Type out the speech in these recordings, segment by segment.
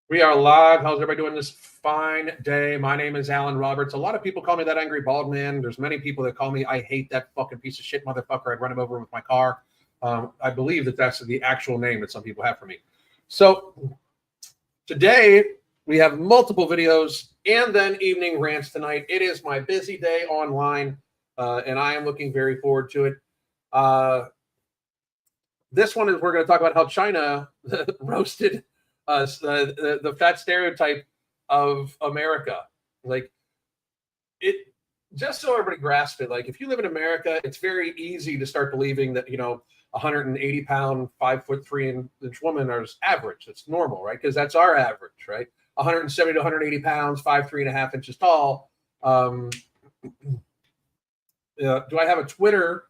We are live. How's everybody doing this fine day? My name is Alan Roberts. A lot of people call me that angry bald man. There's many people that call me I hate that fucking piece of shit motherfucker. I'd run him over with my car. I believe that that's the actual name that some people have for me. So today we have multiple videos and then evening rants tonight. It is my busy day online, and I am looking very forward to it. This one is we're going to talk about how China roasted the fat stereotype of America. Like it, just so everybody grasps it, like if you live in America, it's very easy to start believing that, you know, 180 pound, 5'3" woman is average. That's normal, right? Because that's our average, right? 170 to 180 pounds, 5'3.5" inches tall. Do I have a Twitter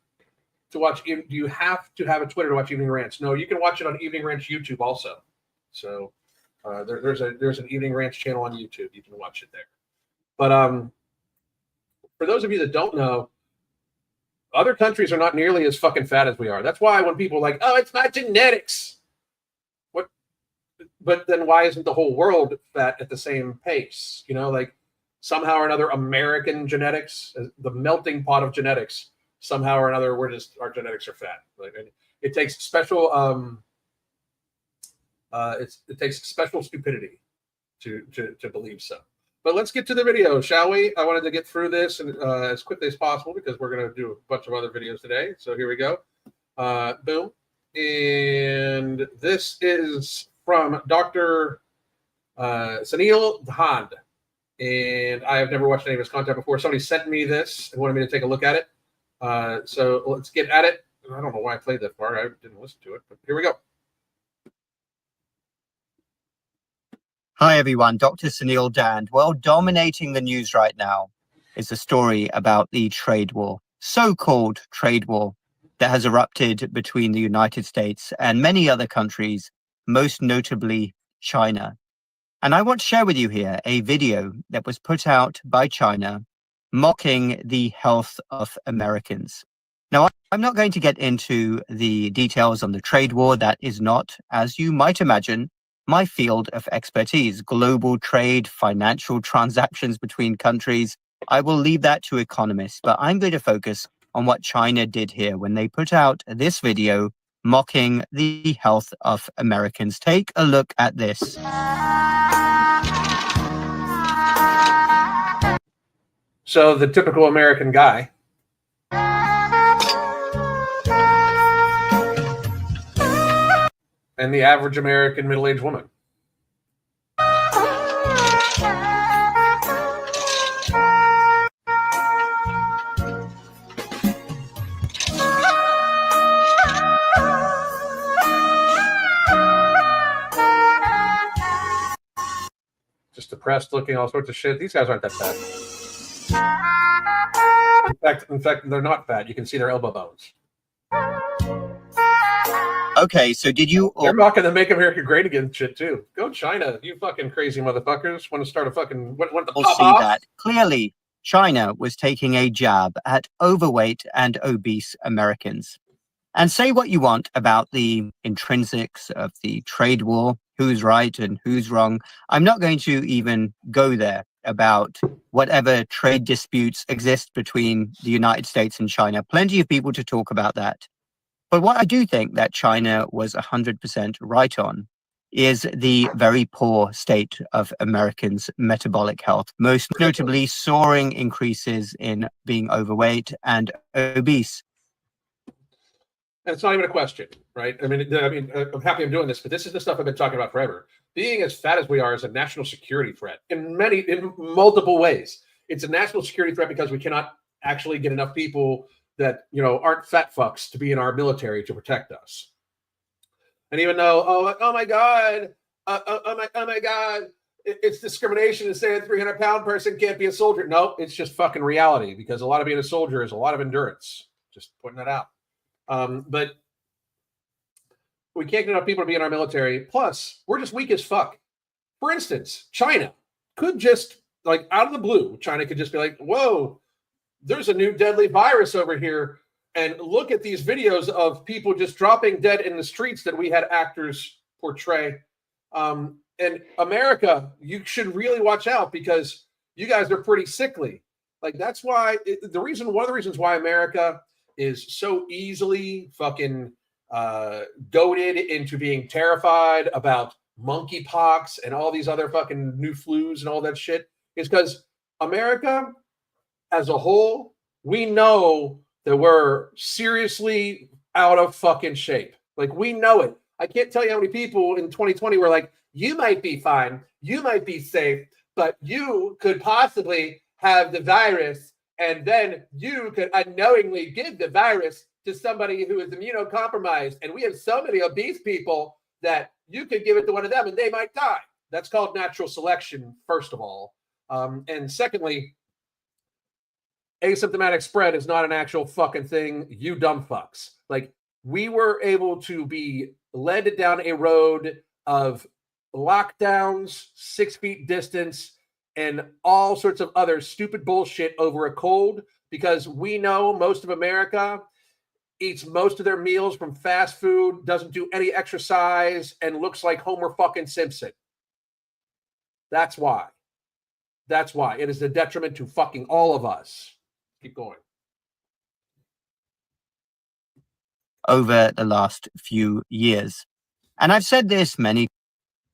to watch? Do you have to have a Twitter to watch Evening Rants? No, you can watch it on Evening Rants YouTube also. So there's an Evening Rants channel on YouTube. You can watch it there. But for those of you that don't know, other countries are not nearly as fucking fat as we are. That's why when people are like, oh, it's not genetics. What? But then why isn't the whole world fat at the same pace? You know, like somehow or another, American genetics, the melting pot of genetics, somehow or another, our genetics are fat. Like it takes special it takes special stupidity to believe so. But let's get to the video, shall we? I wanted to get through this as quickly as possible because we're going to do a bunch of other videos today. So here we go. Boom. And this is from Dr. Sunil Dhand. And I have never watched any of his content before. Somebody sent me this and wanted me to take a look at it. So let's get at it. I don't know why I played that far. I didn't listen to it, but here we go. Hi, everyone. Dr. Sunil Dhand. Well, dominating the news right now is the story about the trade war, so-called trade war, that has erupted between the United States and many other countries, most notably China. And I want to share with you here a video that was put out by China mocking the health of Americans. Now, I'm not going to get into the details on the trade war. That is not, as you might imagine, my field of expertise. Global trade, financial transactions between countries. I will leave that to economists, but I'm going to focus on what China did here when they put out this video mocking the health of Americans. Take a look at this. So the typical American guy and the average American middle-aged woman. Just depressed looking, all sorts of shit. These guys aren't that fat. In fact, they're not fat. You can see their elbow bones. Okay, so did you... They're mocking the Make America Great Again shit, too. Go China, you fucking crazy motherfuckers. Want to start a fucking... Want to pop off? That. Clearly, China was taking a jab at overweight and obese Americans. And say what you want about the intrinsics of the trade war, who's right and who's wrong. I'm not going to even go there about whatever trade disputes exist between the United States and China. Plenty of people to talk about that. But what I do think that China was 100% right on is the very poor state of Americans' metabolic health, most notably soaring increases in being overweight and obese. And it's not even a question, right? I mean, I'm happy I'm doing this, but this is the stuff I've been talking about forever. Being as fat as we are is a national security threat in multiple ways. It's a national security threat because we cannot actually get enough people that, you know, aren't fat fucks to be in our military to protect us. And even though, oh my God, it's discrimination to say a 300-pound person can't be a soldier. No, it's just fucking reality, because a lot of being a soldier is a lot of endurance. Just pointing that out. But we can't get enough people to be in our military. Plus, we're just weak as fuck. For instance, China could just, like, out of the blue, China could just be like, whoa, there's a new deadly virus over here. And look at these videos of people just dropping dead in the streets that we had actors portray. And America, you should really watch out because you guys are pretty sickly. Like that's why one of the reasons why America is so easily fucking goaded into being terrified about monkeypox and all these other fucking new flus and all that shit is because America as a whole, we know that we're seriously out of fucking shape. Like we know it. I can't tell you how many people in 2020 were like, you might be fine, you might be safe, but you could possibly have the virus, and then you could unknowingly give the virus to somebody who is immunocompromised. And we have so many obese people that you could give it to one of them and they might die. That's called natural selection, first of all. And secondly, asymptomatic spread is not an actual fucking thing, you dumb fucks. Like, we were able to be led down a road of lockdowns, 6 feet distance, and all sorts of other stupid bullshit over a cold because we know most of America eats most of their meals from fast food, doesn't do any exercise, and looks like Homer fucking Simpson. That's why. That's why. It is a detriment to fucking all of us. Keep going. Over the last few years. And I've said this many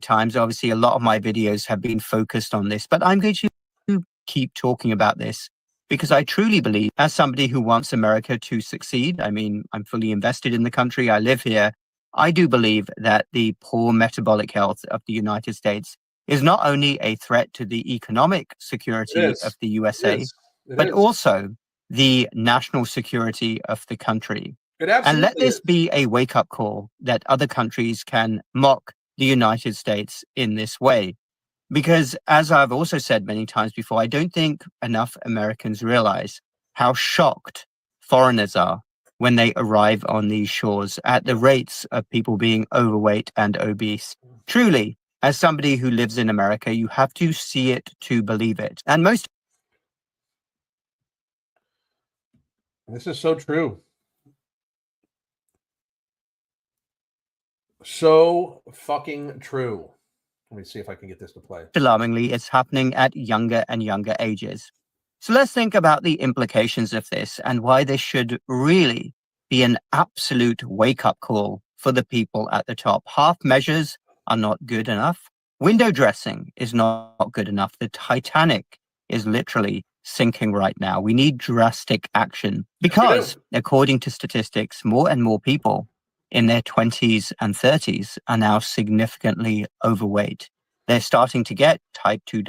times. Obviously, a lot of my videos have been focused on this, but I'm going to keep talking about this because I truly believe, as somebody who wants America to succeed, I mean, I'm fully invested in the country, I live here, I do believe that the poor metabolic health of the United States is not only a threat to the economic security of the USA, but also the national security of the country. And let this be a wake-up call that other countries can mock the United States in this way. Because as I've also said many times before, I don't think enough Americans realize how shocked foreigners are when they arrive on these shores at the rates of people being overweight and obese. Truly, as somebody who lives in America, you have to see it to believe it. And most... This is so true. So fucking true. Let me see if I can get this to play. Alarmingly, it's happening at younger and younger ages. So let's think about the implications of this and why this should really be an absolute wake-up call for the people at the top. Half measures are not good enough. Window dressing is not good enough. The Titanic is literally sinking right now. We need drastic action because, according to statistics, more and more people in their 20s and 30s are now significantly overweight. They're starting to get type 2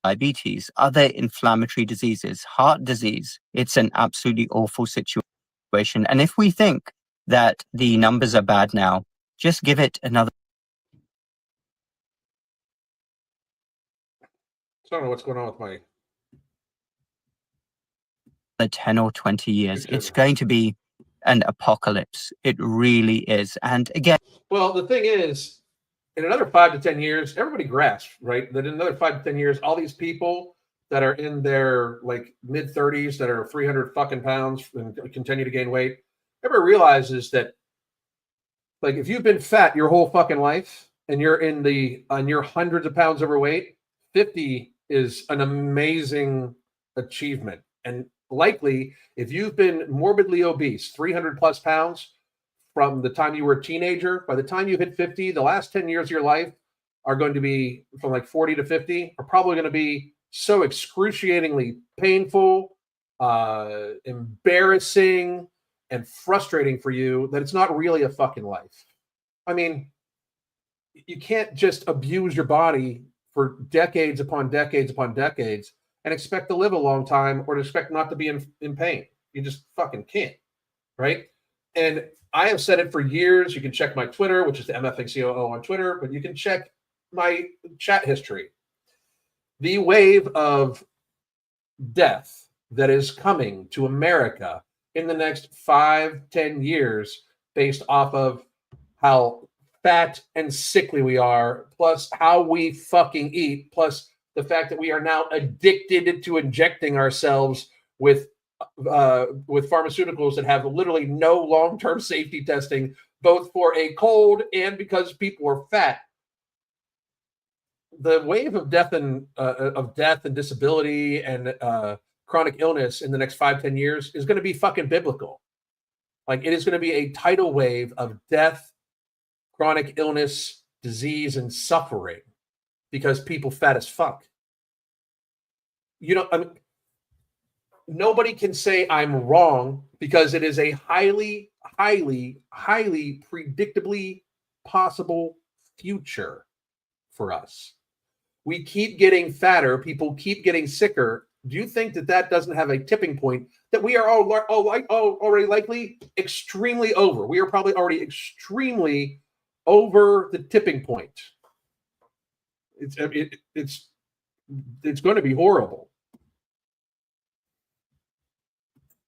diabetes, other inflammatory diseases, heart disease. It's an absolutely awful situation. And if we think that the numbers are bad now, just give it another... So I don't know what's going on with my... 10 or 20 years. It's going to be an apocalypse. It really is. And again, well, the thing is, in another 5 to 10 years, everybody grasps, right, that in another 5 to 10 years, all these people that are in their like mid 30s that are 300 fucking pounds and continue to gain weight, everybody realizes that, like, if you've been fat your whole fucking life and you're you're hundreds of pounds overweight, 50 is an amazing achievement. And likely, if you've been morbidly obese, 300 plus pounds from the time you were a teenager, by the time you hit 50, the last 10 years of your life are going to be, from like 40 to 50, are probably going to be so excruciatingly painful, embarrassing, and frustrating for you that it's not really a fucking life. I mean, you can't just abuse your body for decades upon decades upon decades and expect to live a long time or to expect not to be in pain. You just fucking can't, right? And I have said it for years. You can check my Twitter, which is the MFXCOO on Twitter, but you can check my chat history. The wave of death that is coming to America in the next 5-10 years based off of how fat and sickly we are, plus how we fucking eat, plus the fact that we are now addicted to injecting ourselves with pharmaceuticals that have literally no long-term safety testing, both for a cold and because people are fat. the wave of death and disability and chronic illness in the next 5-10 years is going to be fucking biblical. Like, it is going to be a tidal wave of death, chronic illness, disease, and suffering because people fat as fuck. You know, I mean, nobody can say I'm wrong because it is a highly, highly, highly predictably possible future for us. We keep getting fatter. People keep getting sicker. Do you think that that doesn't have a tipping point that we are already likely extremely over? We are probably already extremely over the tipping point. It's going to be horrible.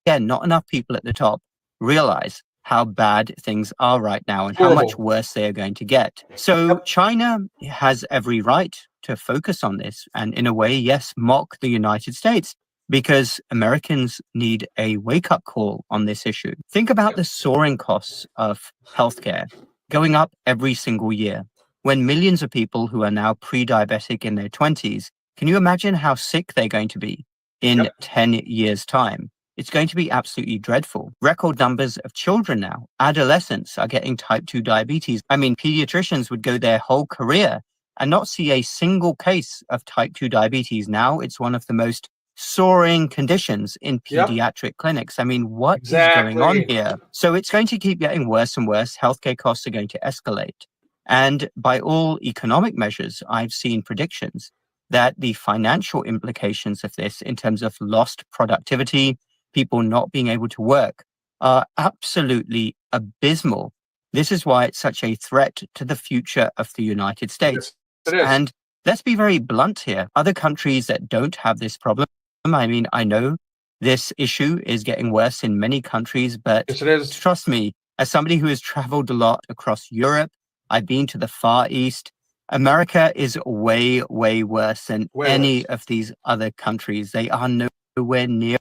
Again, not enough people at the top realize how bad things are right now and how much worse they are going to get. So China has every right to focus on this and, in a way, yes, mock the United States, because Americans need a wake-up call on this issue. Think about the soaring costs of healthcare going up every single year. When millions of people who are now pre-diabetic in their 20s, can you imagine how sick they're going to be in 10 years' time? It's going to be absolutely dreadful. Record numbers of children now, adolescents, are getting type 2 diabetes. I mean, pediatricians would go their whole career and not see a single case of type 2 diabetes. Now it's one of the most soaring conditions in pediatric clinics. I mean, what is going on here? So it's going to keep getting worse and worse. Healthcare costs are going to escalate. And by all economic measures, I've seen predictions that the financial implications of this in terms of lost productivity, people not being able to work, are absolutely abysmal. This is why it's such a threat to the future of the United States. Yes, it is. And let's be very blunt here. Other countries that don't have this problem, I mean, I know this issue is getting worse in many countries, but yes, it is. Trust me, as somebody who has traveled a lot across Europe, I've been to the Far East. America is way, way worse than any of these other countries. They are nowhere near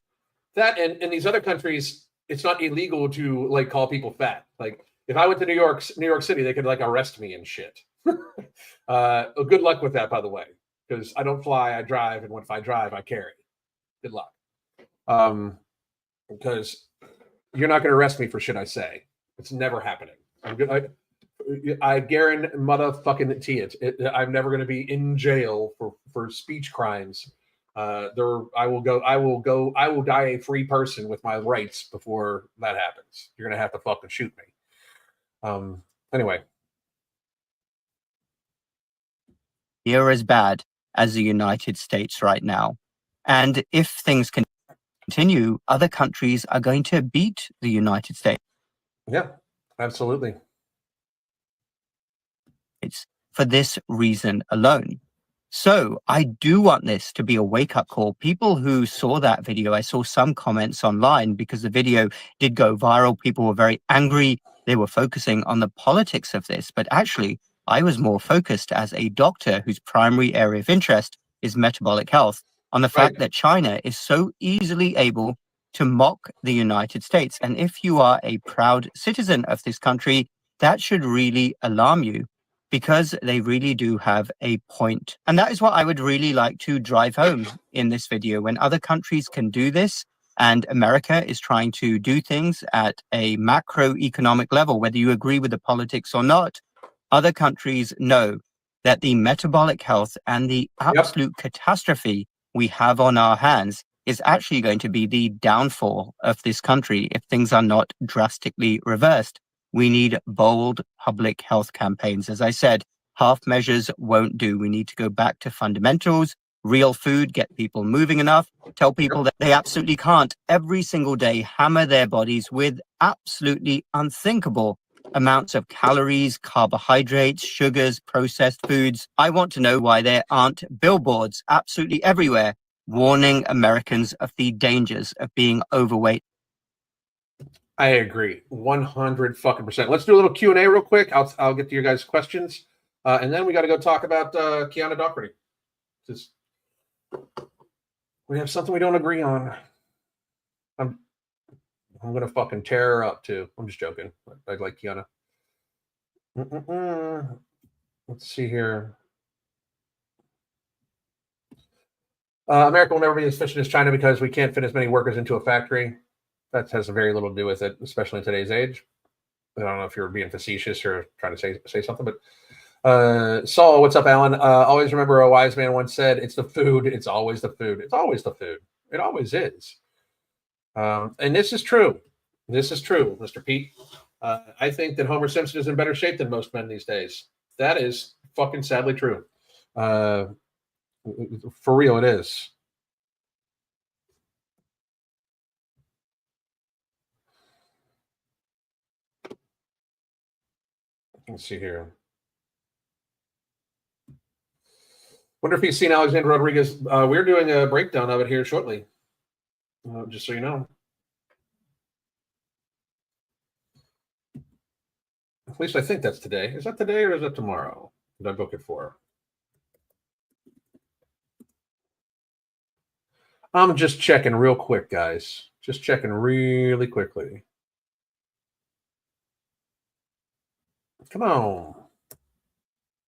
that. And in these other countries, it's not illegal to like call people fat. Like, if I went to New York City, they could like arrest me and shit. Good luck with that, by the way, because I don't fly, I drive, and if I drive, I carry. Good luck. Because you're not going to arrest me for shit I say. It's never happening. I guarantee motherfucking it. I'm never going to be in jail for speech crimes. I will die a free person with my rights before that happens. You're going to have to fucking shoot me. Anyway. Near as bad as the United States right now. And if things continue, other countries are going to beat the United States. Yeah, absolutely. It's for this reason alone. So I do want this to be a wake-up call. People who saw that video, I saw some comments online because the video did go viral. People were very angry. They were focusing on the politics of this. But actually, I was more focused as a doctor whose primary area of interest is metabolic health on the fact that China is so easily able to mock the United States. And if you are a proud citizen of this country, that should really alarm you, because they really do have a point. And that is what I would really like to drive home in this video. When other countries can do this, and America is trying to do things at a macroeconomic level, whether you agree with the politics or not, other countries know that the metabolic health and the absolute catastrophe we have on our hands is actually going to be the downfall of this country if things are not drastically reversed. We need bold public health campaigns. As I said, half measures won't do. We need to go back to fundamentals, real food, get people moving enough, tell people that they absolutely can't every single day hammer their bodies with absolutely unthinkable amounts of calories, carbohydrates, sugars, processed foods. I want to know why there aren't billboards absolutely everywhere warning Americans of the dangers of being overweight. I agree, 100%. Let's do a little Q&A real quick. I'll get to your guys' questions, and then we got to go talk about Kiana Doherty. Just we have something we don't agree on. I'm gonna fucking tear her up too. I'm just joking. I like Kiana. Let's see here. America will never be as efficient as China because we can't fit as many workers into a factory. That has very little to do with it, especially in today's age. I don't know if you're being facetious or trying to say something, but Saul, what's up, Alan? Always remember a wise man once said, "It's the food. It's always the food. It's always the food. It always is." And this is true. This is true, Mr. Pete. I think that Homer Simpson is in better shape than most men these days. That is fucking sadly true. For real, it is. Let's see here. Wonder if you've seen Alexander Rodriguez. We're doing a breakdown of it here shortly. Just so you know. At least I think that's today. Is that today or is that tomorrow? Did I book it for? I'm just checking real quick, guys. Just checking really quickly. Come on.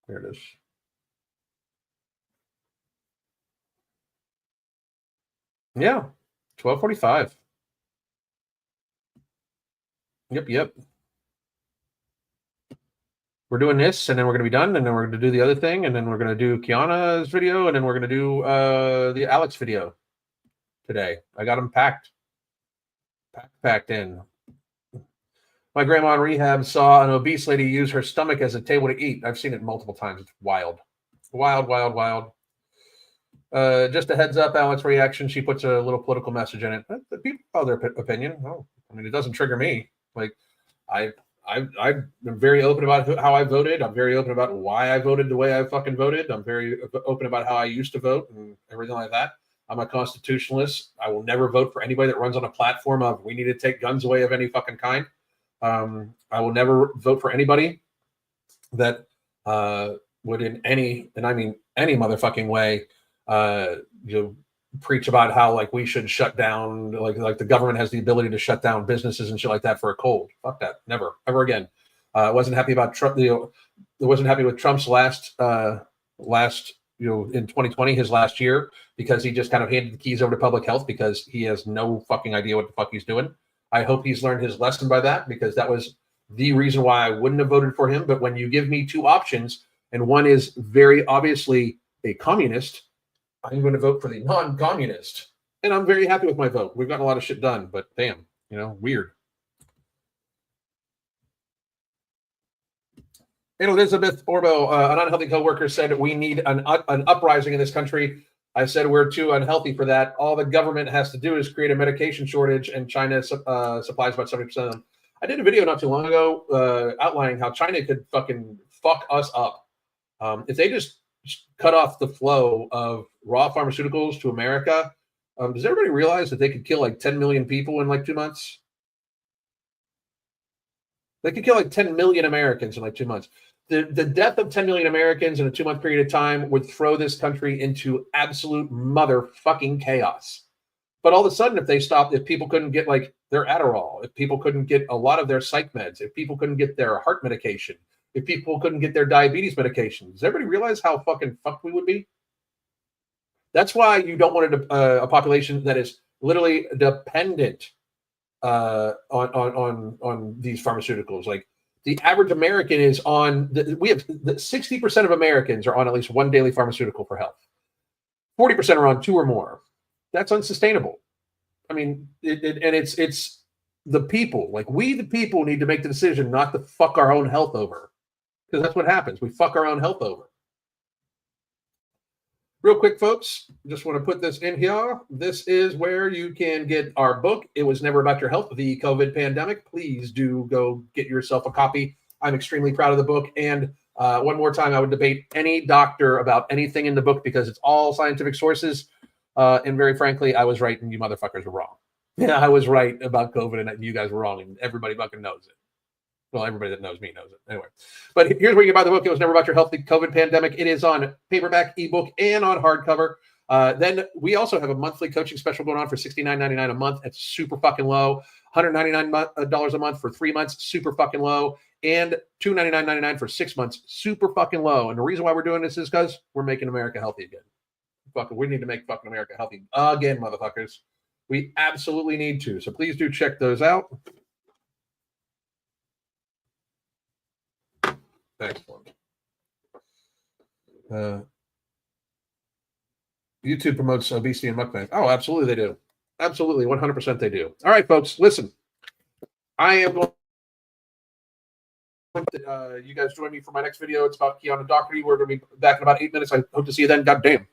There it is. Yeah, 12:45. Yep. We're doing this, and then we're going to be done, and then we're going to do the other thing, and then we're going to do Kiana's video, and then we're going to do the Alex video today. I got them packed in. My grandma in rehab saw an obese lady use her stomach as a table to eat. I've seen it multiple times. It's wild. Just a heads up, Alex reaction. She puts a little political message in it. The people have their opinion. No, I mean, it doesn't trigger me. Like, I'm very open about how I voted. I'm very open about why I voted the way I fucking voted. I'm very open about how I used to vote and everything like that. I'm a constitutionalist. I will never vote for anybody that runs on a platform of we need to take guns away of any fucking kind. I will never vote for anybody that would in any, and I mean any motherfucking way, preach about how like we should shut down, like the government has the ability to shut down businesses and shit like that for a cold. Fuck that. Never, ever again. Wasn't happy about Trump. Wasn't happy with Trump's last in 2020, his last year, because he just kind of handed the keys over to public health because he has no fucking idea what the fuck he's doing. I hope he's learned his lesson by that, because that was the reason why I wouldn't have voted for him. But when you give me two options and one is very obviously a communist, I'm going to vote for the non-communist. And I'm very happy with my vote. We've gotten a lot of shit done, but damn, weird. And Elizabeth Orbo, an unhealthy coworker, said we need an uprising in this country. I said we're too unhealthy for that. All the government has to do is create a medication shortage, and China supplies about 70% of them. I did a video not too long ago outlining how China could fucking fuck us up. If they just cut off the flow of raw pharmaceuticals to America, does everybody realize that they could kill like 10 million people in like 2 months? They could kill like 10 million Americans in like 2 months. The death of 10 million Americans in a 2-month period of time would throw this country into absolute motherfucking chaos. But all of a sudden, if people couldn't get like their Adderall, if people couldn't get a lot of their psych meds, if people couldn't get their heart medication, if people couldn't get their diabetes medication, does everybody realize how fucking fucked we would be? That's why you don't want a population that is literally dependent on these pharmaceuticals. Like the average American is on. We have 60% of Americans are on at least one daily pharmaceutical for health. 40% are on 2 or more. That's unsustainable. I mean, it's the people. Like we, the people, need to make the decision not to fuck our own health over, because that's what happens. We fuck our own health over. Real quick, folks, just want to put this in here. This is where you can get our book. It Was Never About Your Health, the COVID Pandemic. Please do go get yourself a copy. I'm extremely proud of the book. And one more time, I would debate any doctor about anything in the book because it's all scientific sources. And very frankly, I was right and you motherfuckers were wrong. Yeah, I was right about COVID and you guys were wrong, and everybody fucking knows it. Well, everybody that knows me knows it. Anyway, but here's where you can buy the book. It Was Never About Your Health, the COVID Pandemic. It is on paperback, ebook, and on hardcover. Then we also have a monthly coaching special going on for $69.99 a month. It's super fucking low. $199 a month for 3 months, super fucking low. And $299.99 for 6 months, super fucking low. And the reason why we're doing this is because we're making America healthy again. we need to make fucking America healthy again, motherfuckers. We absolutely need to. So please do check those out. Excellent. YouTube promotes obesity and mukbang. Oh, absolutely they do. Absolutely, 100% they do. All right, folks, listen. I am going to, you guys join me for my next video. It's about Keanu Doherty. We're going to be back in about 8 minutes. I hope to see you then. God damn.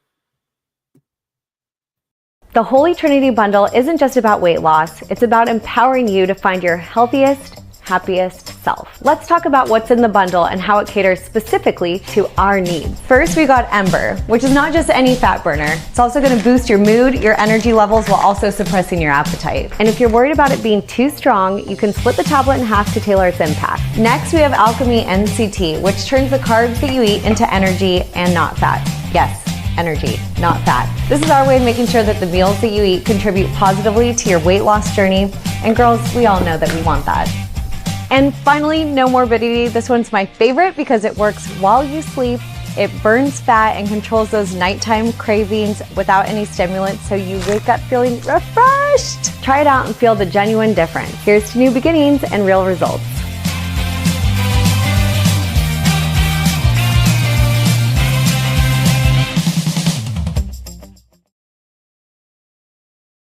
The Holy Trinity Bundle isn't just about weight loss. It's about empowering you to find your healthiest, happiest self. Let's talk about what's in the bundle and how it caters specifically to our needs. First, we got Ember, which is not just any fat burner. It's also going to boost your mood, your energy levels, while also suppressing your appetite. And if you're worried about it being too strong, you can split the tablet in half to tailor its impact. Next, we have Alchemy NCT, which turns the carbs that you eat into energy and not fat. Yes, energy, not fat. This is our way of making sure that the meals that you eat contribute positively to your weight loss journey. And girls, we all know that we want that. And finally, no morbidity. This one's my favorite because it works while you sleep. It burns fat and controls those nighttime cravings without any stimulants, so you wake up feeling refreshed. Try it out and feel the genuine difference. Here's to new beginnings and real results.